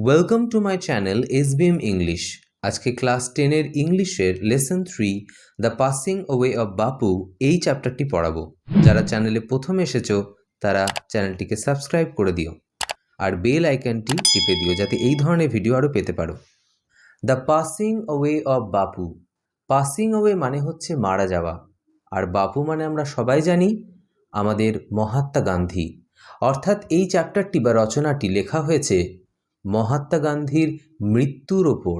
Welcome to my channel SBM English. আজকে class 10-এর ইংলিশের lesson 3 the passing away of বাপু এই চ্যাপ্টারটি পড়াবো। যারা চ্যানেলে প্রথম এসেছো তারা চ্যানেলটিকে সাবস্ক্রাইব করে দিও আর বেল আইকনটি টিপে দিও যাতে এই ধরনের ভিডিও আরও পেতে পারো। The passing away of Bapu. Passing away মানে হচ্ছে মারা যাওয়া, আর বাপু মানে আমরা সবাই জানি আমাদের মহাত্মা গান্ধী। অর্থাৎ এই চ্যাপ্টারটি বা রচনাটি লেখা হয়েছে মহাত্মা গান্ধীর মৃত্যুর ওপর।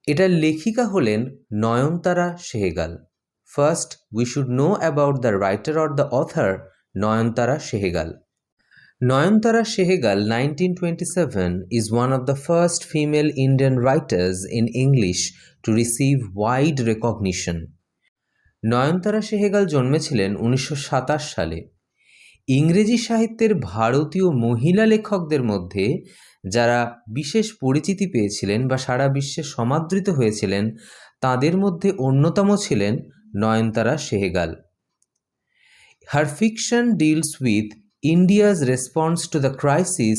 এটার লেখিকা হলেন Nayantara Sahgal. First we should know about the writer or the author Nayantara Sahgal. Nayanthara Sehgal, 1927, is one of the first female Indian writers in English to receive wide recognition. নয়নতারা সেহগাল জন্মেছিলেন 1927 সালে। ইংরেজি সাহিত্যের ভারতীয় মহিলা লেখকদের মধ্যে যারা বিশেষ পরিচিতি পেয়েছিলেন বা সারা বিশ্বে সমাদৃত হয়েছিলেন তাদের মধ্যে অন্যতম ছিলেন নয়নতারা Sehgal. Her fiction deals with India's response to the crisis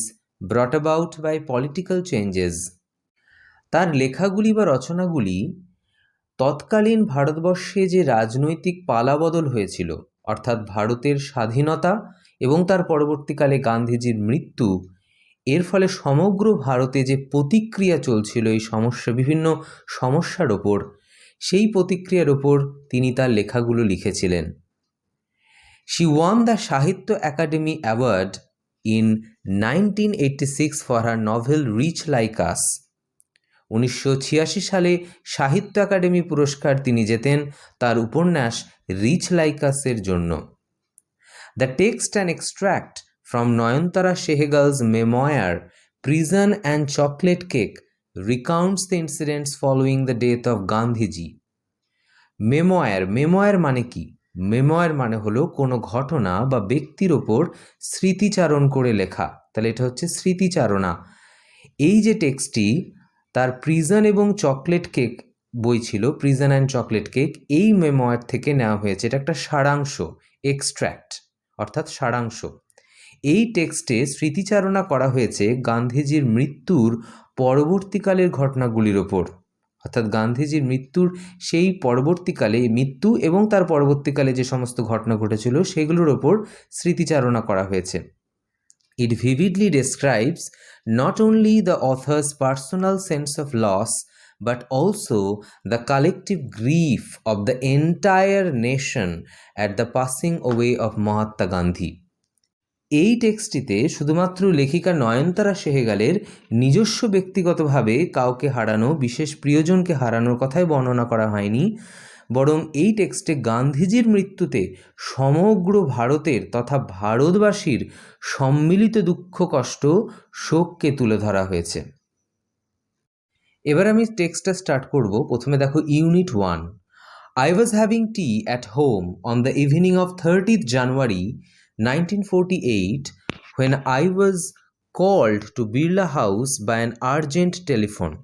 brought about by political changes. তার লেখাগুলি বা রচনাগুলি তৎকালীন ভারতবর্ষে যে রাজনৈতিক পালাবদল হয়েছিল, অর্থাৎ ভারতের স্বাধীনতা এবং তার পরবর্তীকালে গান্ধীজির মৃত্যু, এর ফলে সমগ্র ভারতে যে প্রতিক্রিয়া চলছিল এই বিভিন্ন সমস্যার ওপর, সেই প্রতিক্রিয়ার ওপর তিনি তার লেখাগুলো লিখেছিলেন। She won the Sahitya Academy Award in 1986 for her novel Rich Like Us. 1986 সালে সাহিত্য একাডেমি পুরস্কার তিনি জেতেন তার উপন্যাস রিচ লাইক আস-এর জন্য। The text and extract from Nayantara Sahgal's memoir Prison and Chocolate Cake recounts the incidents following the death of Gandhiji. Memoir মানে কি? মেমোয়ার মানে হলো কোনো ঘটনা বা ব্যক্তির ওপর স্মৃতিচারণ করে লেখা, তাহলে এটা হচ্ছে স্মৃতিচারণা। এই যে টেক্সটটি তার প্রিজন এবং চকলেট কেক বই ছিল, প্রিজন অ্যান্ড চকলেট কেক, এই মেমোয়ার থেকে নেওয়া হয়েছে। এটা একটা সারাংশ, এক্সট্র্যাক্ট অর্থাৎ সারাংশ। এই টেক্সটে স্মৃতিচারণা করা হয়েছে গান্ধীজির মৃত্যুর পরবর্তীকালের ঘটনাগুলির ওপর, অর্থাৎ গান্ধীজির মৃত্যুর সেই পরবর্তীকালে মৃত্যু এবং তার পরবর্তীকালে যে সমস্ত ঘটনা ঘটেছিল সেগুলোর ওপর স্মৃতিচারণা করা হয়েছে। It vividly describes not only the author's personal sense of loss but also the collective grief of the entire nation at the passing away of Mahatma Gandhi. এই টেক্সটিতে শুধুমাত্র লেখিকা নয়নতারা সেহগালের নিজস্ব ব্যক্তিগতভাবে কাউকে হারানো, বিশেষ প্রিয়জনকে হারানোর কথাই বর্ণনা করা হয়নি, বরং এই টেক্সটে গান্ধীজির মৃত্যুতে সমগ্র ভারতের তথা ভারতবাসীর সম্মিলিত দুঃখ, কষ্ট, শোককে তুলে ধরা হয়েছে। এবার আমি টেক্সটটা স্টার্ট করব। প্রথমে দেখো unit 1। I was having tea at home on the evening of 30th January 1948 when I was called to Birla House by an urgent telephone.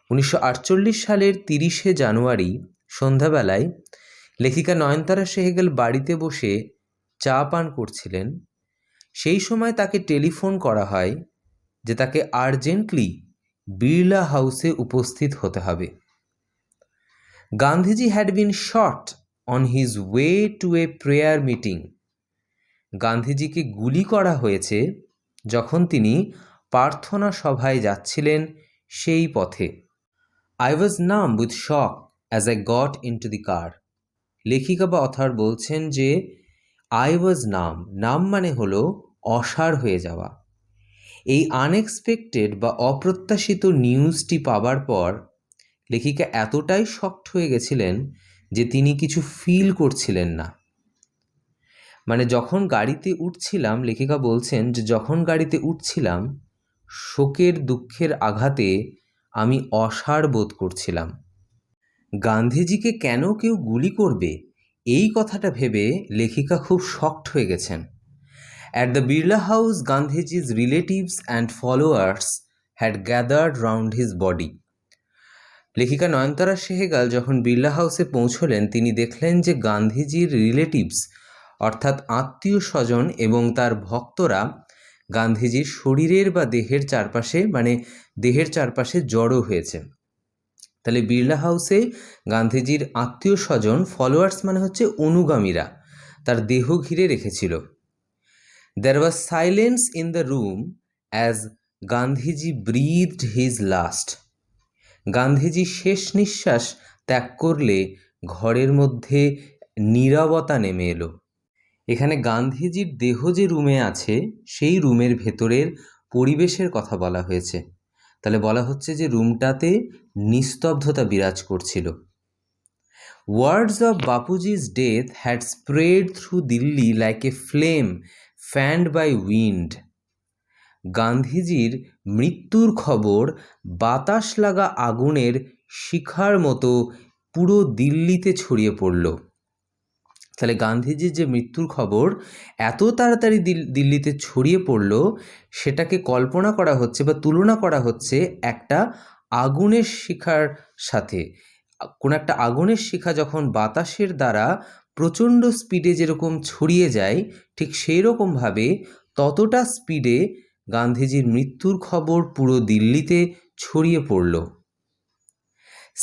1948 সালের 30শে জানুয়ারি সন্ধ্যাবেলায় লেখিকা নয়নতারা সেহগাল বাড়িতে বসে চা পান করছিলেন। সেই সময় তাকে টেলিফোন করা হয় যে তাকে আর্জেন্টলি বিড়লা হাউসে উপস্থিত হতে হবে। Gandhiji had been shot on his way to a prayer meeting. গান্ধীজিকে গুলি করা হয়েছে যখন তিনি প্রার্থনা সভায় যাচ্ছিলেন সেই পথে। I was numb with shock as I got into the car. লেখিকা বা অথর বলছেন যে আই ওয়াজ নাম মানে হলো অসাড় হয়ে যাওয়া। এই আনএক্সপেক্টেড বা অপ্রত্যাশিত নিউজটি পাবার পর লেখিকা এতটাই শকড হয়ে গেছিলেন যে তিনি কিছু ফিল করছিলেন না। মানে যখন গাড়িতে উঠছিলাম, লেখিকা বলছেন যে যখন গাড়িতে উঠছিলাম শোকের দুঃখের আঘাতে আমি অসাড় বোধ করছিলাম। গান্ধীজিকে কেন কেউ গুলি করবে এই কথাটা ভেবে লেখিকা খুব শকড হয়ে গেছেন। At the Birla House, Gandhiji's relatives and followers had gathered round his body. লেখিকা নয়নতারা সেহগাল যখন বিড়লা হাউসে পৌঁছলেন তিনি দেখলেন যে গান্ধীজির রিলেটিভস অর্থাৎ আত্মীয় স্বজন এবং তার ভক্তরা গান্ধীজির শরীরের বা দেহের চারপাশে, মানে দেহের চারপাশে জড়ো হয়েছে। তাহলে বিড়লা হাউসে গান্ধীজির আত্মীয় স্বজন, ফলোয়ার্স মানে হচ্ছে অনুগামীরা, তার দেহ ঘিরে রেখেছিল। There was silence in the room as Gandhiji breathed his last. Gandhiji শেষ নিঃশ্বাস ত্যাগ করলে ঘরের মধ্যে নীরবতা নেমে এলো। এখানে গান্ধীজির দেহ যে রুমে আছে সেই রুমের ভেতরের পরিবেশের কথা বলা হয়েছে। তাহলে বলা হচ্ছে যে রুমটাতে নিস্তব্ধতা বিরাজ করছিল। Words of Bapuji's death had spread through Delhi like a flame fanned by wind. গান্ধীজির মৃত্যুর খবর বাতাস লাগা আগুনের শিখার মতো পুরো দিল্লিতে ছড়িয়ে পড়ল। তাহলে গান্ধীজির যে মৃত্যুর খবর এত তাড়াতাড়ি দিল্লিতে ছড়িয়ে পড়ল, সেটাকে কল্পনা করা হচ্ছে বা তুলনা করা হচ্ছে একটা আগুনের শিখার সাথে। কোনো একটা আগুনের শিখা যখন বাতাসের দ্বারা প্রচণ্ড স্পিডে যেরকম ছড়িয়ে যায়, ঠিক সেই রকমভাবে ততটা স্পিডে গান্ধীজির মৃত্যুর খবর পুরো দিল্লিতে ছড়িয়ে পড়ল।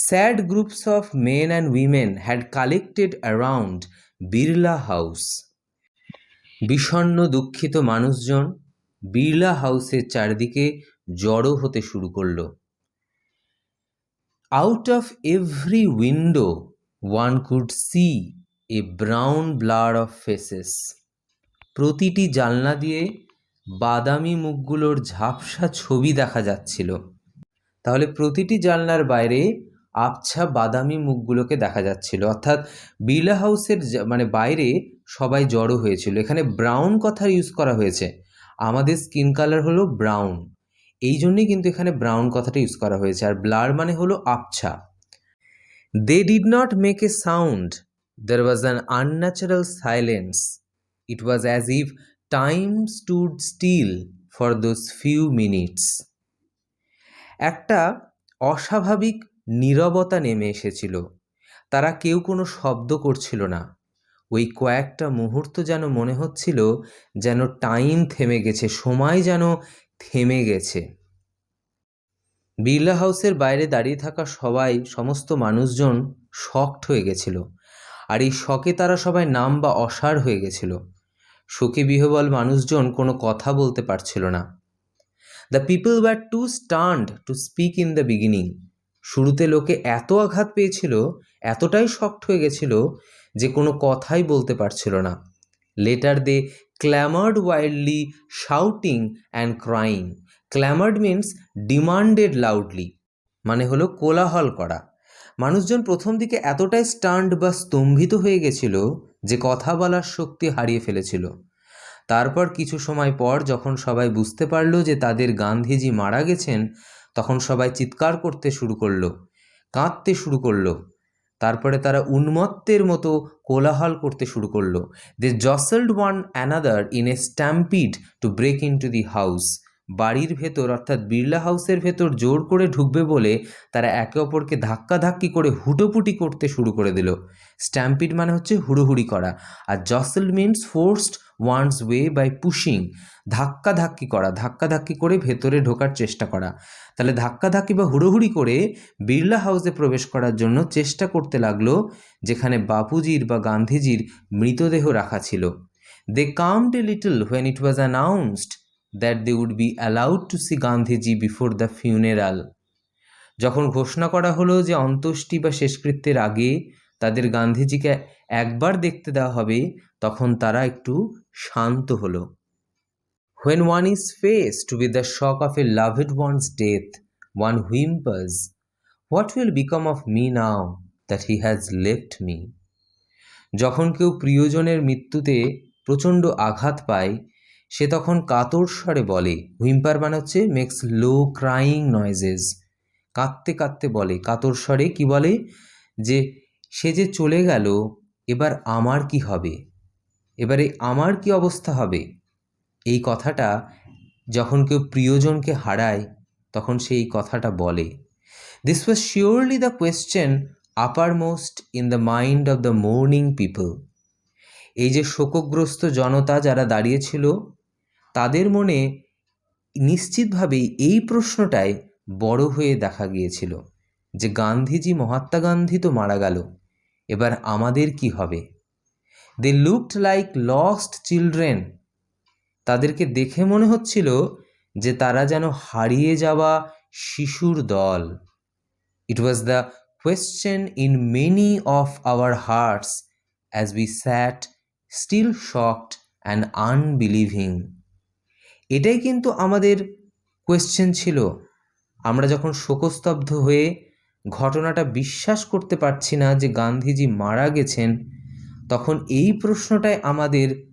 Sad groups of men and women had collected around Birla house. বিষণ্ণ দুঃখিত মানুষজন বিড়লা হাউসের চারদিকে জড়ো হতে শুরু করলো। Out of every window one could see a brown blur of faces. প্রতিটি জানলা দিয়ে বাদামি মুখগুলোর ঝাপসা ছবি দেখা যাচ্ছিল। তাহলে প্রতিটি জানলার বাইরে আবছা বাদামি মুখগুলোকে দেখা যাচ্ছিল, অর্থাৎ বিড়লা হাউসের মানে বাইরে সবাই জড়ো হয়েছিল। এখানে ব্রাউন কথা ইউজ করা হয়েছে, আমাদের স্কিন কালার হলো ব্রাউন, এই জন্যই কিন্তু এখানে ব্রাউন কথাটা ইউজ করা হয়েছে। আর ব্লার মানে হলো আবছা। They did not make a sound, there was an unnatural silence, it was as if time stood still for those few minutes. একটা অস্বাভাবিক নীরবতা নেমে এসেছিল, তারা কেউ কোনো শব্দ করছিল না। ওই কয়েকটা মুহূর্ত যেন মনে হচ্ছিল যেন টাইম থেমে গেছে, সময় যেন থেমে গেছে। বিড়লা হাউসের বাইরে দাঁড়িয়ে থাকা সবাই, সমস্ত মানুষজন শকড হয়ে গেছিল, আর এই শকে তারা সবাই নাম বা অসাড় হয়ে গেছিল। শোকে বিহ্বল মানুষজন কোনো কথা বলতে পারছিল না। The people were too stunned to speak in the beginning. শুরুতে লোকে এত আঘাত পেয়েছিল, এতটাই শকড হয়ে গেছিল যে কোনো কথাই বলতে পারছিল না। Later they clamoured wildly, shouting and crying. Clamoured means demanded loudly, মানে হলো কোলাহল করা। মানুষজন প্রথম দিকে এতটাই স্টান্ড বা স্তম্ভিত হয়ে গেছিল যে কথা বলার শক্তি হারিয়ে ফেলেছিল। তারপর কিছু সময় পর যখন সবাই বুঝতে পারল যে তাদের গান্ধীজি মারা গেছেন, তখন সবাই চিৎকার করতে শুরু করলো, কাঁদতে শুরু করলো। তারপরে তারা উন্মত্তের মতো কোলাহল করতে শুরু করলো। They jostled one another in a stampede to break into the house. বাড়ির ভেতর অর্থাৎ বিড়লা হাউসের ভেতর জোর করে ঢুকবে বলে তারা একে অপরকে ধাক্কাধাক্কি করে হুটোপুটি করতে শুরু করে দিল। স্ট্যাম্পিড মানে হচ্ছে হুড়োহুড়ি করা, আর jostled means forced one's way by pushing, ধাক্কাধাক্কি করা, ধাক্কাধাক্কি করে ভেতরে ঢোকার চেষ্টা করা। তাহলে ধাক্কাধাক্কি বা হুড়োহুড়ি করে বিড়লা হাউসে প্রবেশ করার জন্য চেষ্টা করতে লাগলো, যেখানে বাপুজির বা গান্ধীজির মৃতদেহ রাখা ছিল। They calmed a little when it was announced that they would be allowed to see Gandhiji before the funeral. যখন ঘোষণা করা হলো যে অন্ত্যেষ্টি বা শেষকৃত্যের আগে তাদের গান্ধীজিকে একবার দেখতে দেওয়া হবে, তখন তারা একটু শান্ত হলো। When one is faced with the shock of a loved one's death, one whimpers, "What will become of me now that he has left me?" যখন কেউ প্রিয়জনের মৃত্যুতে প্রচণ্ড আঘাত পায়, সে তখন কাতর স্বরে বলে, হুইম্পার মানে হচ্ছে মেক্স লো ক্রাইং নয়েজেস, কাঁদতে কাঁদতে বলে, কাতর স্বরে কি বলে, যে সে যে চলে গেল, এবার আমার কি হবে, এবারে আমার কি অবস্থা হবে। এই কথাটা যখন কেউ প্রিয়জনকে হারায় তখন সে এই কথাটা বলে। This was surely the question uppermost in the mind of the mourning people. এই যে শোকগ্রস্ত জনতা যারা দাঁড়িয়েছিল, তাদের মনে নিশ্চিতভাবেই এই প্রশ্নটাই বড় হয়ে দেখা গিয়েছিল যে গান্ধীজি, মহাত্মা গান্ধী তো মারা গেল, এবার আমাদের কি হবে? They looked like lost children. তাদেরকে দেখে মনে হচ্ছিল যে তারা যেন হারিয়ে যাওয়া শিশুর দল। It was the question in many of our hearts as we sat still shocked and unbelieving. এটাই কিন্তু আমাদের কোয়েশ্চেন ছিল। আমরা যখন শোকস্তব্ধ হয়ে ঘটনাটা বিশ্বাস করতে পারছি না যে গান্ধীজি মারা গেছেন, তখন এই প্রশ্নটাই আমাদের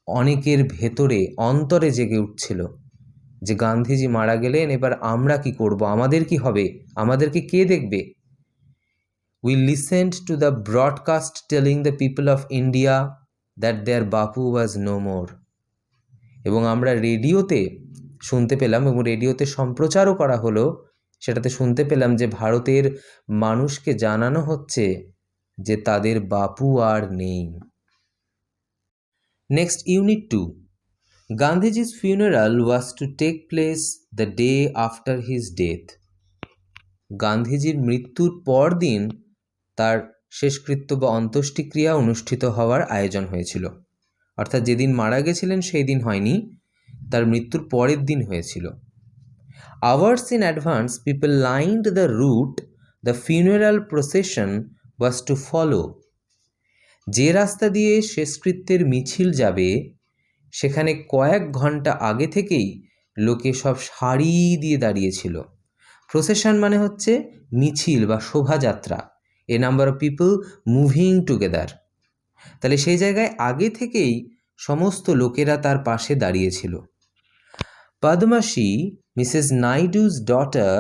অনেকের ভেতরে, অন্তরে জেগে উঠছিল যে গান্ধীজি মারা গেলেন, এবার আমরা কি করব? আমাদের কি হবে? আমাদেরকে কে দেখবে? We listened to the broadcast telling the people of India that their Bapu was no more. এবং আমরা রেডিওতে শুনতে পেলাম, এবং রেডিওতে সম্প্রচারও করা হলো, সেটাতে শুনতে পেলাম যে ভারতের মানুষকে জানানো হচ্ছে যে তাদের বাপু আর নেই। Next, unit 2. Gandhiji's funeral was to take place the day after his death. গান্ধীজির মৃত্যুর পর দিন তার শেষকৃত্য বা অন্ত্যেষ্টিক্রিয়া অনুষ্ঠিত হওয়ার আয়োজন হয়েছিল। অর্থাৎ যেদিন মারা গেছিলেন সেই দিন হয়নি, তার মৃত্যুর পরের দিন হয়েছিল। Hours in advance, people lined the route the funeral procession was to follow. যে রাস্তা দিয়ে শেষকৃত্যের মিছিল যাবে সেখানে কয়েক ঘন্টা আগে থেকেই লোকে সব সারি দিয়ে দাঁড়িয়েছিল। প্রসেশন মানে হচ্ছে মিছিল বা শোভাযাত্রা, a number of people moving together. তাহলে সেই জায়গায় আগে থেকেই সমস্ত লোকেরা তার পাশে দাঁড়িয়েছিল। Padmashi, Mrs. Naidu's daughter,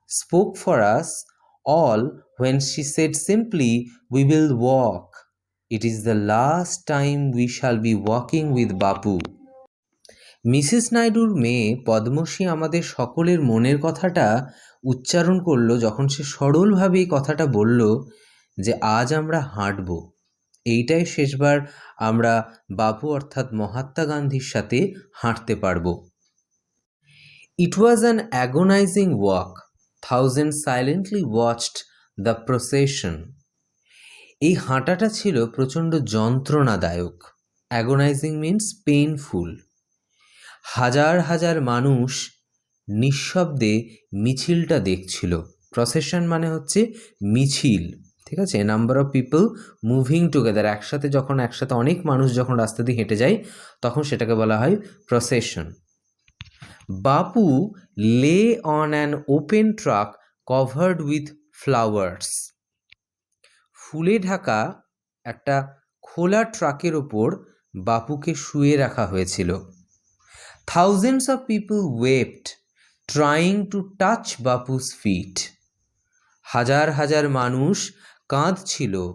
spoke for us all when she said simply, "We will walk. It is the last time we shall be walking with Bapu." Mrs নাইডুর মেয়ে পদ্মশ্রী আমাদের সকলের মনের কথাটা উচ্চারণ করলো যখন সে সরলভাবে এই কথাটা বলল যে আজ আমরা হাঁটব, এইটাই শেষবার আমরা বাপু অর্থাৎ মহাত্মা গান্ধীর সাথে হাঁটতে পারবো। It was an agonizing walk. Thousands silently watched the procession. এই হাঁটাটা ছিল প্রচণ্ড যন্ত্রণাদায়ক। Agonising means painful. হাজার হাজার মানুষ নিঃশব্দে মিছিলটা দেখছিল। প্রসেশন মানে হচ্ছে মিছিল, ঠিক আছে? Number of people moving together, একসাথে অনেক মানুষ যখন রাস্তা দিয়ে হেঁটে যায় তখন সেটাকে বলা হয় procession. Bapu lay on an open truck covered with flowers. ফুলে ঢাকা একটা খোলা ট্রাকের ওপর বাপুকে শুয়ে রাখা হয়েছিল। Thousands of people wept, trying to touch Bapu's feet. হাজার হাজার মানুষ কাঁদছিল,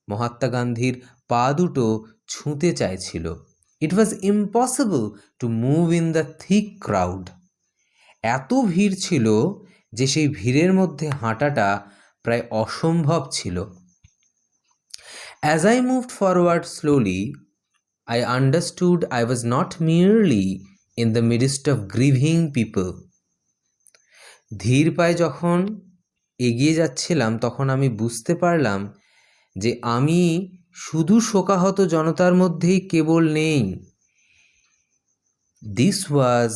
মহাত্মা গান্ধীর পা দুটো ছুঁতে চাইছিল। It was impossible to move in the thick crowd. এত ভিড় ছিল যে সেই ভিড়ের মধ্যে হাঁটাটা প্রায় অসম্ভব ছিল। As I moved forward slowly, I understood I was not merely in the midst of grieving people. ধীর পায়ে যখন এগিয়ে যাচ্ছিলাম তখন আমি বুঝতে পারলাম যে আমি শুধু শোকাহত জনতার মধ্যেই কেবল নেই। This was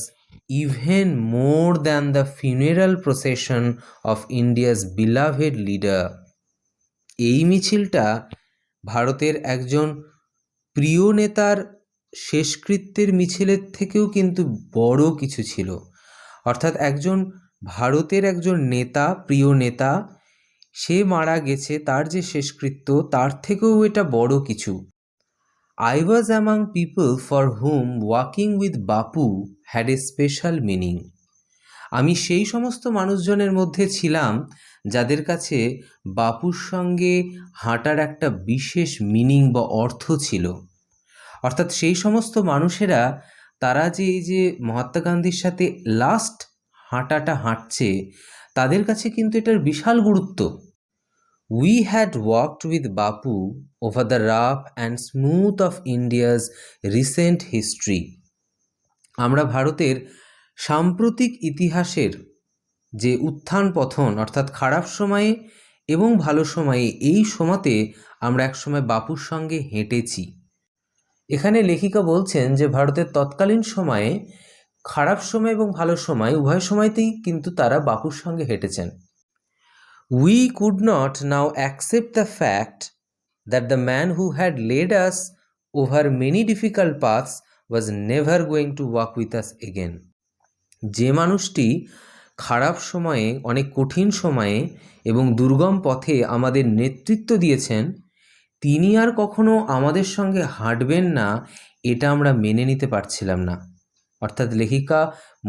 even more than the funeral procession of India's beloved leader. এই মিছিলটা ভারতের একজন প্রিয় নেতার শেষকৃত্যের মিছিলের থেকেও কিন্তু বড় কিছু ছিল। অর্থাৎ ভারতের একজন নেতা, প্রিয় নেতা, সে মারা গেছে, তার যে শেষকৃত্য তার থেকেও এটা বড় কিছু। I was among people for whom walking with Bapu had a special meaning. আমি সেই সমস্ত মানুষজনের মধ্যে ছিলাম যাদের কাছে বাপুর সঙ্গে হাঁটার একটা বিশেষ মিনিং বা অর্থ ছিল। অর্থাৎ সেই সমস্ত মানুষেরা, তারা যে এই যে মহাত্মা গান্ধীর সাথে লাস্ট হাঁটাটা হাঁটছে, তাদের কাছে কিন্তু এটার বিশাল গুরুত্ব। We had walked with Bapu over the rough and smooth of India's recent history. আমরা ভারতের সাম্প্রতিক ইতিহাসের যে উত্থান পতন অর্থাৎ খারাপ সময়ে এবং ভালো সময়ে এই সময়তে আমরা একসময় বাপুর সঙ্গে হেঁটেছি। এখানে লেখিকা বলছেন যে ভারতের তৎকালীন সময়ে খারাপ সময় এবং ভালো সময় উভয় সময়তেই কিন্তু তারা বাপুর সঙ্গে হেঁটেছেন। We could not now accept the fact that the man who had led us over many difficult paths was never going to walk with us again. যে মানুষটি খারাপ সময়ে, অনেক কঠিন সময়ে এবং দুর্গম পথে আমাদের নেতৃত্ব দিয়েছেন, তিনি আর কখনো আমাদের সঙ্গে হাঁটবেন না, এটা আমরা মেনে নিতে পারছিলাম না। অর্থাৎ লেখিকা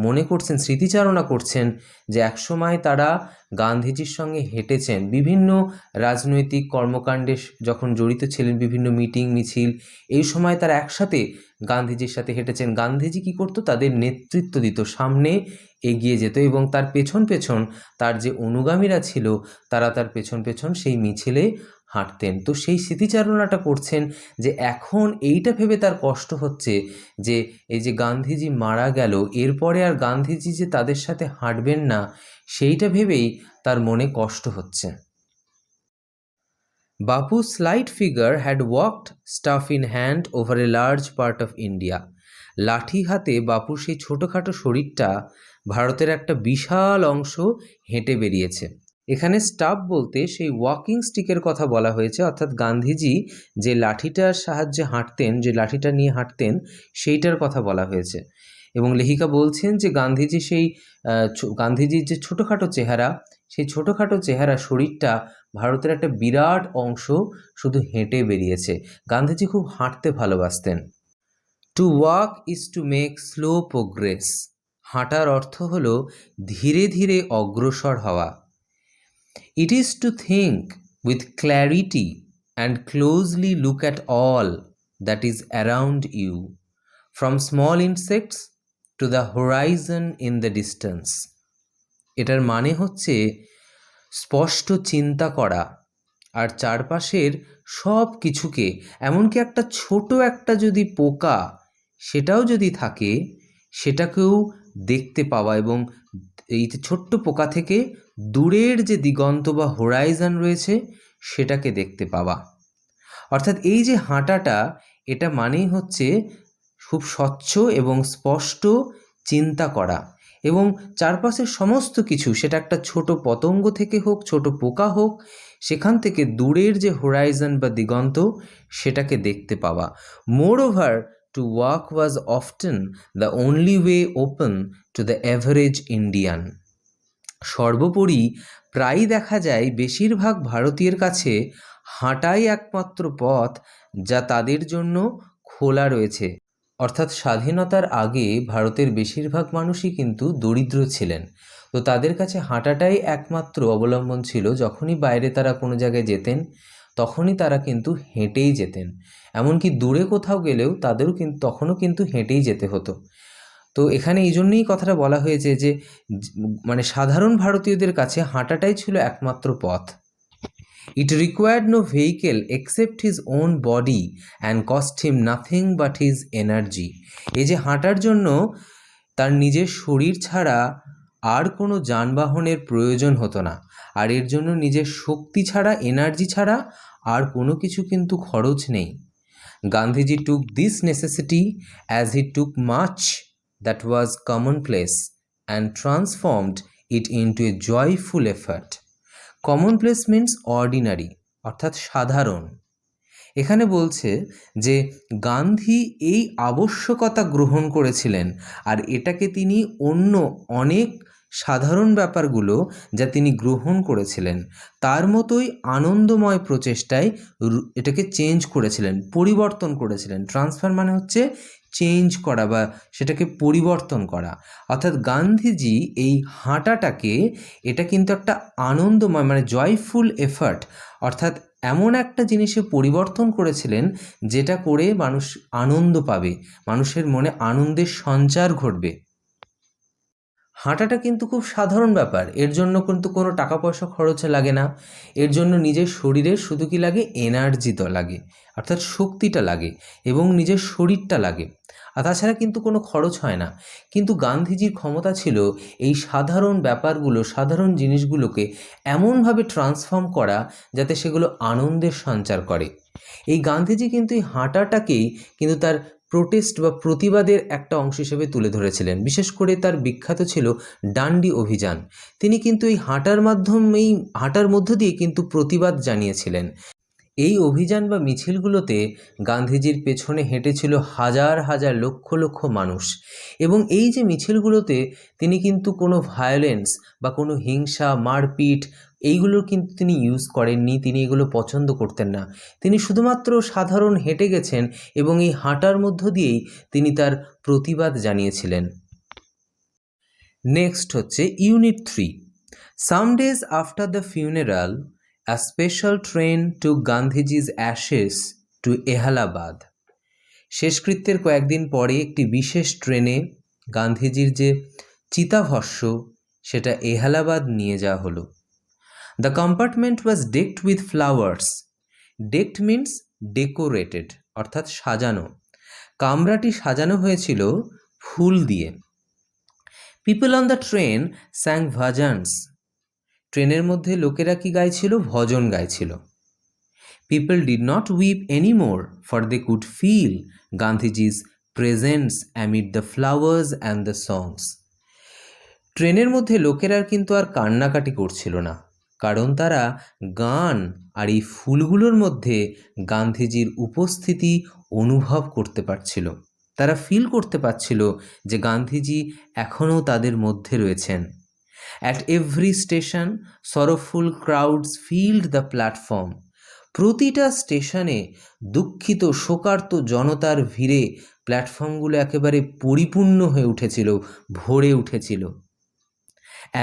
মনে করছেন, স্মৃতিচারণা করছেন যে একসময় তারা গান্ধীজির সঙ্গে হেঁটেছেন, বিভিন্ন রাজনৈতিক কর্মকাণ্ডে যখন জড়িত ছিলেন, বিভিন্ন মিটিং মিছিল, এই সময় তারা একসাথে গান্ধীজির সাথে হেঁটেছেন। গান্ধীজি কী করতো? তাদের নেতৃত্ব দিত, সামনে এগিয়ে যেত এবং তার পেছন পেছন তার যে অনুগামীরা ছিল তারা তার পেছন পেছন সেই মিছিলে হাঁটতেন। তো সেই স্মৃতিচারণাটা করছেন যে এখন এইটা ভেবে তার কষ্ট হচ্ছে যে এই যে গান্ধীজি মারা গেল, এরপরে আর গান্ধীজি যে তাদের সাথে হাঁটবেন না, সেইটা ভেবেই তার মনে কষ্ট হচ্ছে। Bapu's slight figure had walked staff in hand over a large part of India. লাঠি হাতে বাপুর সেই ছোটোখাটো শরীরটা ভারতের একটা বিশাল অংশ হেঁটে বেরিয়েছে। এখানে স্টাফ বলতে সেই ওয়াকিং স্টিকের কথা বলা হয়েছে, অর্থাৎ গান্ধীজি যে লাঠিটার সাহায্যে হাঁটতেন, যে লাঠিটা নিয়ে হাঁটতেন, সেইটার কথা বলা হয়েছে। এবং লেখিকা বলছেন যে গান্ধীজির যে ছোটোখাটো চেহারা, সেই ছোটোখাটো চেহারা শরীরটা ভারতের একটা বিরাট অংশ শুধু হেঁটে বেরিয়েছে। গান্ধীজি খুব হাঁটতে ভালোবাসতেন। To walk is to make slow progress. হাঁটার অর্থ হলো ধীরে ধীরে অগ্রসর হওয়া। It is to think with clarity and closely look at all that is around you, from small insects to the horizon in the distance. এটার মানে হচ্ছে স্পষ্ট চিন্তা করা আর চারপাশের সব কিছুকে, এমনকি একটা ছোট একটা যদি পোকা সেটাও যদি থাকে সেটাকেও দেখতে পাওয়া এবং এই ছোট্ট পোকা থেকে দূরের যে দিগন্ত বা হোরাইজন রয়েছে সেটাকে দেখতে পাওয়া। অর্থাৎ এই যে হাঁটাটা, এটা মানেই হচ্ছে খুব স্বচ্ছ এবং স্পষ্ট চিন্তা করা এবং চারপাশের সমস্ত কিছু, সেটা একটা ছোট পতঙ্গ থেকে হোক, ছোট পোকা হোক, সেখান থেকে দূরের যে হোরাইজন বা দিগন্ত সেটাকে দেখতে পাওয়া। মোর over to walk was often the only way open to the average Indian. সর্বোপরি প্রায়ই দেখা যায় বেশিরভাগ ভারতীয়ের কাছে হাঁটাই একমাত্র পথ যা তাদের জন্য খোলা রয়েছে। অর্থাৎ স্বাধীনতার আগে ভারতের বেশিরভাগ মানুষই কিন্তু দরিদ্র ছিলেন, তো তাদের কাছে হাঁটাটাই একমাত্র অবলম্বন ছিল। যখনই বাইরে তারা কোনো জায়গায় যেতেন তখনই তারা কিন্তু হেঁটেই যেতেন, এমনকি দূরে কোথাও গেলেও তাদেরও কিন্তু তখনও কিন্তু হেঁটেই যেতে হতো। তো এখানে এই জন্যই কথাটা বলা হয়েছে যে মানে সাধারণ ভারতীয়দের কাছে হাঁটাটাই ছিল একমাত্র পথ। It required no vehicle except his own body and cost him nothing but his energy. এই যে হাঁটার জন্য তার নিজের শরীর ছাড়া আর কোনো যানবাহনের প্রয়োজন হতো না, আর এর জন্য নিজের শক্তি ছাড়া, এনার্জি ছাড়া আর কোনো কিছু কিন্তু খরচ নেই। Gandhiji took this necessity as he took much that was commonplace and transformed it into a joyful effort. Commonplace means ordinary, অর্থাৎ সাধারণ। এখানে বলছে যে গান্ধী এই আবশ্যকতা গ্রহণ করেছিলেন আর এটাকে তিনি অন্য অনেক সাধারণ ব্যাপারগুলো যা তিনি গ্রহণ করেছিলেন তার মতোই আনন্দময় প্রচেষ্টায় এটাকে চেঞ্জ করেছিলেন, পরিবর্তন করেছিলেন। ট্রান্সফার মানে হচ্ছে চেঞ্জ করা বা সেটাকে পরিবর্তন করা। অর্থাৎ গান্ধীজি এই হাঁটাটাকে, এটা কিন্তু একটা আনন্দময় মানে জয়ফুল এফার্ট, অর্থাৎ এমন একটা জিনিসে পরিবর্তন করেছিলেন যেটা করে মানুষ আনন্দ পাবে, মানুষের মনে আনন্দের সঞ্চার ঘটবে। হাঁটাটা কিন্তু খুব সাধারণ ব্যাপার, এর জন্য কিন্তু কোনো টাকা পয়সা খরচ লাগে না, এর জন্য নিজের শরীরের শুধু কি লাগে, এনার্জি তো লাগে, অর্থাৎ শক্তিটা লাগে এবং নিজের শরীরটা লাগে, আর তাছাড়া কিন্তু কোনো খরচ হয় না। কিন্তু গান্ধীজির ক্ষমতা ছিল এই সাধারণ ব্যাপারগুলো, সাধারণ জিনিসগুলোকে এমনভাবে ট্রান্সফর্ম করা যাতে সেগুলো আনন্দের সঞ্চার করে। এই গান্ধীজি কিন্তু এই হাঁটাটাকেই কিন্তু তার প্রোটেস্ট বা প্রতিবাদের একটা অংশ হিসেবে তুলে ধরেছিলেন। বিশেষ করে তার বিখ্যাত ছিল ডান্ডি অভিযান। তিনি কিন্তু এই হাঁটার মধ্য দিয়ে কিন্তু প্রতিবাদ জানিয়েছিলেন। এই অভিযান বা মিছিলগুলোতে গান্ধীজির পেছনে হেঁটেছিল হাজার হাজার লক্ষ লক্ষ মানুষ, এবং এই যে মিছিলগুলোতে তিনি কিন্তু কোনো ভায়োলেন্স বা কোনো হিংসা, মারপিট এইগুলোর কিন্তু তিনি ইউজ করেননি, তিনি এগুলো পছন্দ করতেন না। তিনি শুধুমাত্র সাধারণ হেঁটে গেছেন এবং এই হাঁটার মধ্য দিয়েই তিনি তার প্রতিবাদ জানিয়েছিলেন। নেক্সট হচ্ছে unit 3। Some days after the funeral a special train took Gandhiji's ashes to Allahabad. শেষকৃত্যের কয়েকদিন পরে একটি বিশেষ ট্রেনে গান্ধীজির যে চিতাভস্য সেটা এলাহাবাদ নিয়ে যাওয়া হলো। The compartment was decked with flowers. Decked means decorated, অর্থাৎ সাজানো। কামরাটি সাজানো হয়েছিল ফুল দিয়ে। People on the train sang bhajans. ট্রেনের মধ্যে লোকেরা কি গাইছিল? ভজন গাইছিল। People did not weep anymore, for they could feel Gandhiji's presence amid the flowers and the songs. ট্রেনের মধ্যে লোকেরা কিন্তু আর কান্নাকাটি করছিল না, কারণ তারা গান আর এই ফুলগুলোর মধ্যে গান্ধীজির উপস্থিতি অনুভব করতে পারছিল। তারা ফিল করতে পারছিল যে গান্ধীজি এখনও তাদের মধ্যে রয়েছেন। At every station, sorrowful crowds filled the platform. প্রতিটা স্টেশনে দুঃখিত শোকার্ত জনতার ভিড়ে প্ল্যাটফর্মগুলো একেবারে পরিপূর্ণ হয়ে উঠেছিল, ভরে উঠেছিল।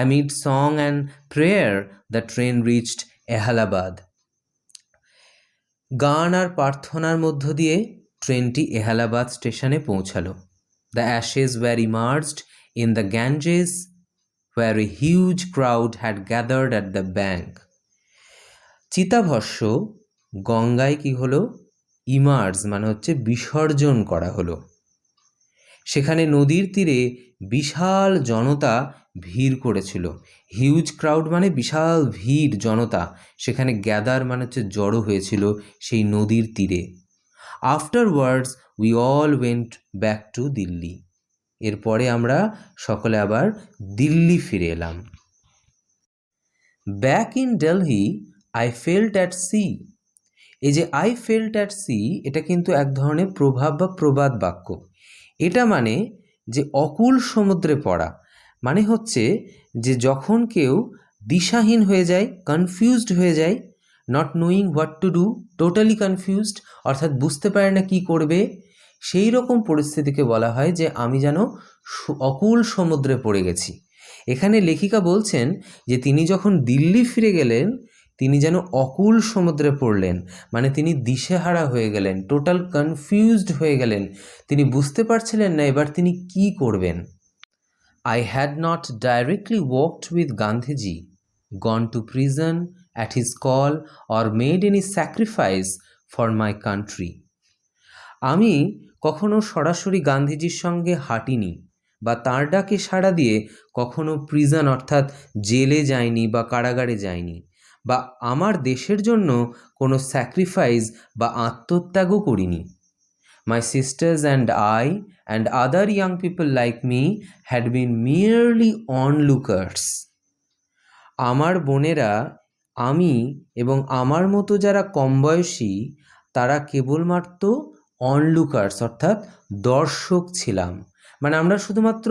Amid song and prayer, the train reached Allahabad. গান আর প্রার্থনার মধ্য দিয়ে ট্রেনটি এলাহাবাদ স্টেশনে পৌঁছালো। The ashes were immersed in the Ganges, where a huge crowd had gathered at the bank. চিতাভস্য গঙ্গায় কি হলো? ইমার্জ মানে হচ্ছে বিসর্জন করা হলো। সেখানে নদীর তীরে বিশাল জনতা ভিড় করেছিল। হিউজ ক্রাউড মানে বিশাল ভিড়, জনতা সেখানে গ্যাদার মানে হচ্ছে জড়ো হয়েছিল সেই নদীর তীরে। Afterwards we all went back to Delhi. এরপরে আমরা সকলে আবার দিল্লি ফিরে এলাম। Back in Delhi I felt at sea. এই যে আই ফেল্ট অ্যাট সি, এটা কিন্তু এক ধরনের প্রভাব বা প্রবাদ বাক্য। এটা মানে যে অকুল সমুদ্রে পড়া, মানে হচ্ছে যে যখন কেউ দিশাহীন হয়ে যায়, কনফিউজড হয়ে যায়, not knowing what to do, totally confused, অর্থাৎ বুঝতে পারে না কি করবে, সেই রকম পরিস্থিতিকে বলা হয় যে আমি যেন অকুল সমুদ্রে পড়ে গেছি। এখানে লেখিকা বলছেন যে তিনি যখন দিল্লি ফিরে গেলেন তিনি যেন অকুল সমুদ্রে পড়লেন, মানে তিনি দিশেহারা হয়ে গেলেন, টোটাল কনফিউজড হয়ে গেলেন, তিনি বুঝতে পারছিলেন না এবার তিনি কি করবেন। I had not directly walked with Gandhiji, gone to prison at his call, or made any sacrifice for my country. আমি কখনো সরাসরি গান্ধীজির সঙ্গে হাঁটিনি বা তাঁর ডাকে সাড়া দিয়ে কখনো প্রিজন অর্থাৎ জেলে যাইনি বা কারাগারে যাইনি, বা আমার দেশের জন্য কোনো স্যাক্রিফাইস বা আত্মত্যাগও করিনি। My sisters and I and other young people like me had been merely onlookers. আমার বোনেরা, আমি এবং আমার মতো যারা কম বয়সী তারা কেবলমাত্র অনলুকার্স অর্থাৎ দর্শক ছিলাম, মানে আমরা শুধুমাত্র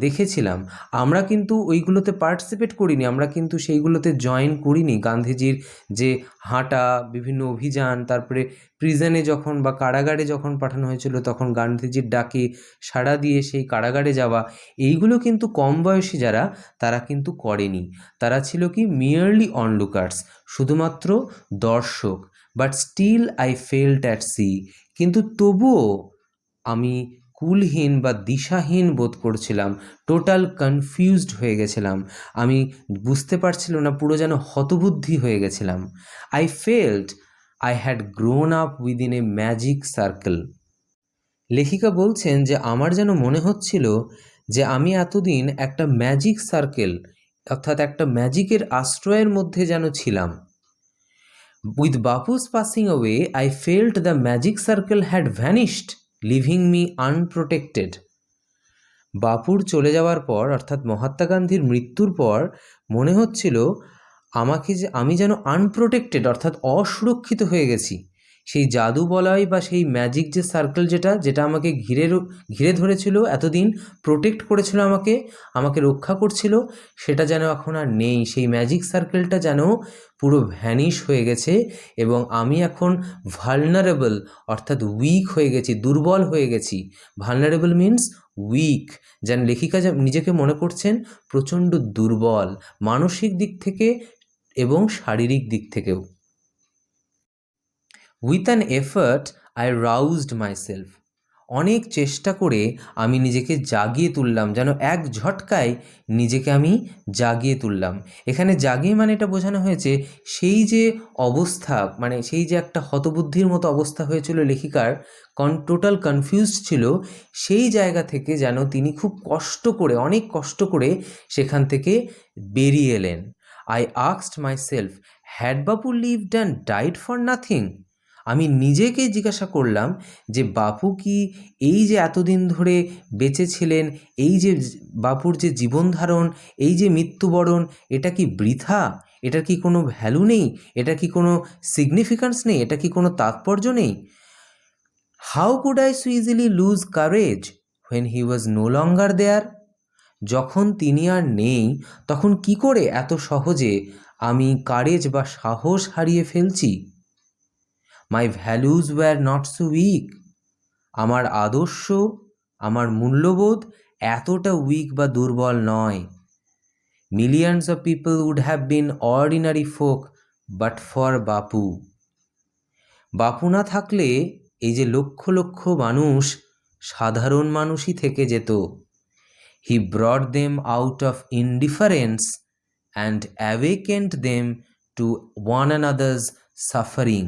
দেখেছিলাম, আমরা কিন্তু ওইগুলোতে পার্টিসিপেট করিনি, আমরা কিন্তু সেইগুলোতে জয়েন করিনি। গান্ধীজির যে হাঁটা, বিভিন্ন অভিযান, তারপরে প্রিজনে যখন বা কারাগারে যখন পাঠানো হয়েছিল তখন গান্ধীজির ডাকে সাড়া দিয়ে সেই কারাগারে যাওয়া, এইগুলো কিন্তু কম বয়সী যারা তারা কিন্তু করেনি। তারা ছিল কি মিয়ারলি অনলুকার্স, শুধুমাত্র দর্শক। But still I felt at sea, কিন্তু তবুও আমি কুলহীন বা দিশাহীন বোধ করছিলাম, টোটাল কনফিউজড হয়ে গেছিলাম। আমি বুঝতে পারছিলাম না, পুরো যেন হতবুদ্ধি হয়ে গেছিলাম। I felt I had grown up within a magic circle. লেখিকা বলছেন যে আমার যেন মনে হচ্ছিল যে আমি এতদিন একটা ম্যাজিক সার্কেল, অর্থাৎ একটা ম্যাজিকের আশ্রয়ের মধ্যে যেন ছিলাম। With Bapu's passing away I felt the magic circle had vanished, living me unprotected. বাপুর চলে যাওয়ার পর, অর্থাৎ মহাত্মা গান্ধীর মৃত্যুর পর মনে হচ্ছিল আমি যেন আনপ্রোটেক্টেড, অর্থাৎ অসুরক্ষিত হয়ে গেছি। সেই জাদু বলয় বা সেই ম্যাজিক যে সার্কেল যেটা আমাকে ঘিরে ধরেছিল, এতদিন প্রোটেক্ট করেছিল, আমাকে রক্ষা করছিল, সেটা যেন এখন আর নেই। সেই ম্যাজিক সার্কেলটা যেন পুরো ভ্যানিশ হয়ে গেছে এবং আমি এখন ভালনারেবল, অর্থাৎ উইক হয়ে গেছি, দুর্বল হয়ে গেছি। Vulnerable means weak. যেন লেখিকা নিজেকে মনে করছেন প্রচণ্ড দুর্বল, মানসিক দিক থেকে এবং শারীরিক দিক থেকেও। With an effort I রাউজড myself. অনেক চেষ্টা করে আমি নিজেকে জাগিয়ে তুললাম, যেন এক ঝটকায় নিজেকে আমি জাগিয়ে তুললাম। এখানে জাগিয়ে মানে এটা বোঝানো হয়েছে সেই যে অবস্থা, মানে সেই যে একটা হতবুদ্ধির মতো অবস্থা হয়েছিল লেখিকার, টোটাল কনফিউজড ছিল, সেই জায়গা থেকে যেন তিনি খুব কষ্ট করে, অনেক কষ্ট করে সেখান থেকে বেরিয়ে এলেন। I asked myself, had Bapu lived and died for nothing. আমি নিজেকেই জিজ্ঞাসা করলাম যে বাপু কি এই যে এতদিন ধরে বেঁচে ছিলেন, এই যে বাপুর যে জীবনধারণ, এই যে মৃত্যুবরণ, এটা কি বৃথা? এটার কি কোনো ভ্যালু নেই? এটা কি কোনো সিগনিফিক্যান্স নেই? এটা কি কোনো তাৎপর্য নেই? How could I so easily lose courage when he was no longer there? যখন তিনি আর নেই তখন কি করে এত সহজে আমি কারেজ বা সাহস হারিয়ে ফেলছি? My values were not so weak. আমার আদর্শ, আমার মূল্যবোধ এতটা উইক বা দুর্বল নয়। Millions of people would have been ordinary folk but for Bapu. Bapu না থাকলে এই যে লক্ষ লক্ষ মানুষ সাধারণ মানুষই থেকে যেত। He brought them out of indifference and awakened them to one another's suffering.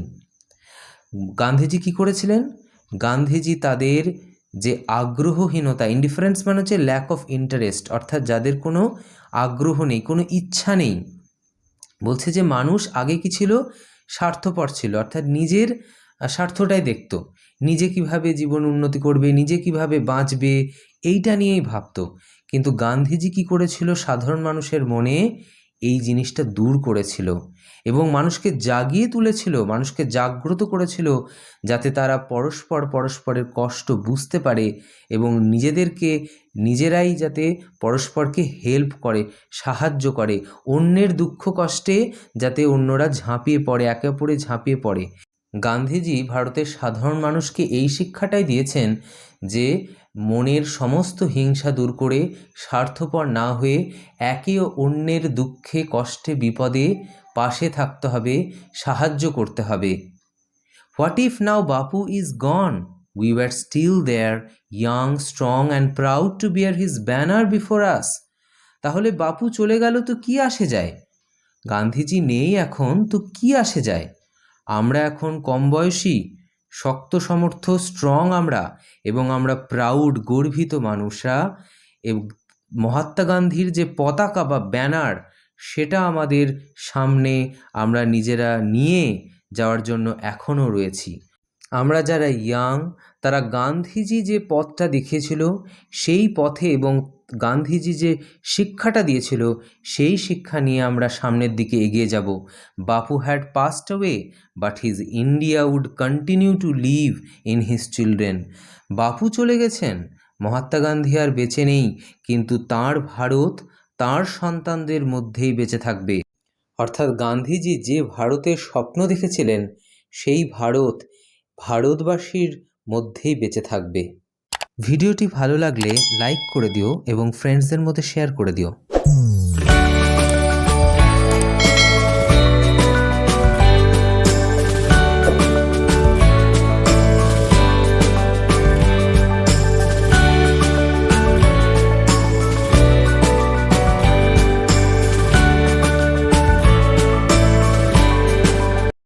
Gandhiji কি করেছিলেন? গান্ধীজি তাদের যে আগ্রহহীনতা, ইনডিফারেন্স মানে হচ্ছে ল্যাক অফ ইন্টারেস্ট, অর্থাৎ যাদের কোনো আগ্রহ নেই, কোনো ইচ্ছা নেই। বলছে যে মানুষ আগে কি ছিল? স্বার্থপর ছিল, অর্থাৎ নিজের স্বার্থটাই দেখত, নিজে কিভাবে জীবন উন্নতি করবে, নিজে কিভাবে বাঁচবে, এইটা নিয়েই ভাবত। কিন্তু গান্ধীজি কি করেছিল? সাধারণ মানুষের মনে এই জিনিসটা দূর করেছিল এবং মানুষকে জাগিয়ে তুলেছিল, মানুষকে জাগ্রত করেছিল, যাতে তারা পরস্পরের কষ্ট বুঝতে পারে এবং নিজেরাই যাতে পরস্পরকে হেল্প করে, সাহায্য করে, অন্যের দুঃখ কষ্টে যাতে অন্যরা ঝাঁপিয়ে পড়ে, একে অপরে ঝাঁপিয়ে পড়ে। গান্ধীজি ভারতের সাধারণ মানুষকে এই শিক্ষাটাই দিয়েছেন যে মনের সমস্ত হিংসা দূর করে স্বার্থপর না হয়ে একে অন্যের দুঃখে কষ্টে বিপদে পাশে থাকতে হবে, সাহায্য করতে হবে। What if now Bapu is gone, we were still there, young, strong and proud to bear his banner before us. তাহলে বাপু চলে গেল তো কি আসে যায়? গান্ধীজি নেই এখন তো কি আসে যায়? আমরা এখন কম বয়সী, শক্ত সমর্থ, স্ট্রং আমরা, এবং আমরা প্রাউড, গর্বিত মানুষরা। মহাত্মা গান্ধীর যে পতাকা বা ব্যানার, সেটা আমাদের সামনে আমরা নিজেরা নিয়ে যাওয়ার জন্য এখনও রয়েছি। আমরা যারা ইয়াং, তারা গান্ধীজি যে পথটা দেখিয়েছিল সেই পথে এবং গান্ধীজি যে শিক্ষাটা দিয়েছিল সেই শিক্ষা নিয়ে আমরা সামনের দিকে এগিয়ে যাব। Bapu had passed away but his India would continue to live in his children. Bapu চলে গেছেন, মহাত্মা গান্ধী আর বেঁচে নেই, কিন্তু তাঁর ভারত তাঁর সন্তানদের মধ্যেই বেঁচে থাকবে। অর্থাৎ গান্ধীজি যে ভারতের স্বপ্ন দেখেছিলেন সেই ভারতবাসীর মধ্যেই বেঁচে থাকবে। ভিডিওটি ভালো লাগলে লাইক করে দিও এবং ফ্রেন্ডসদের মধ্যে শেয়ার করে দিও।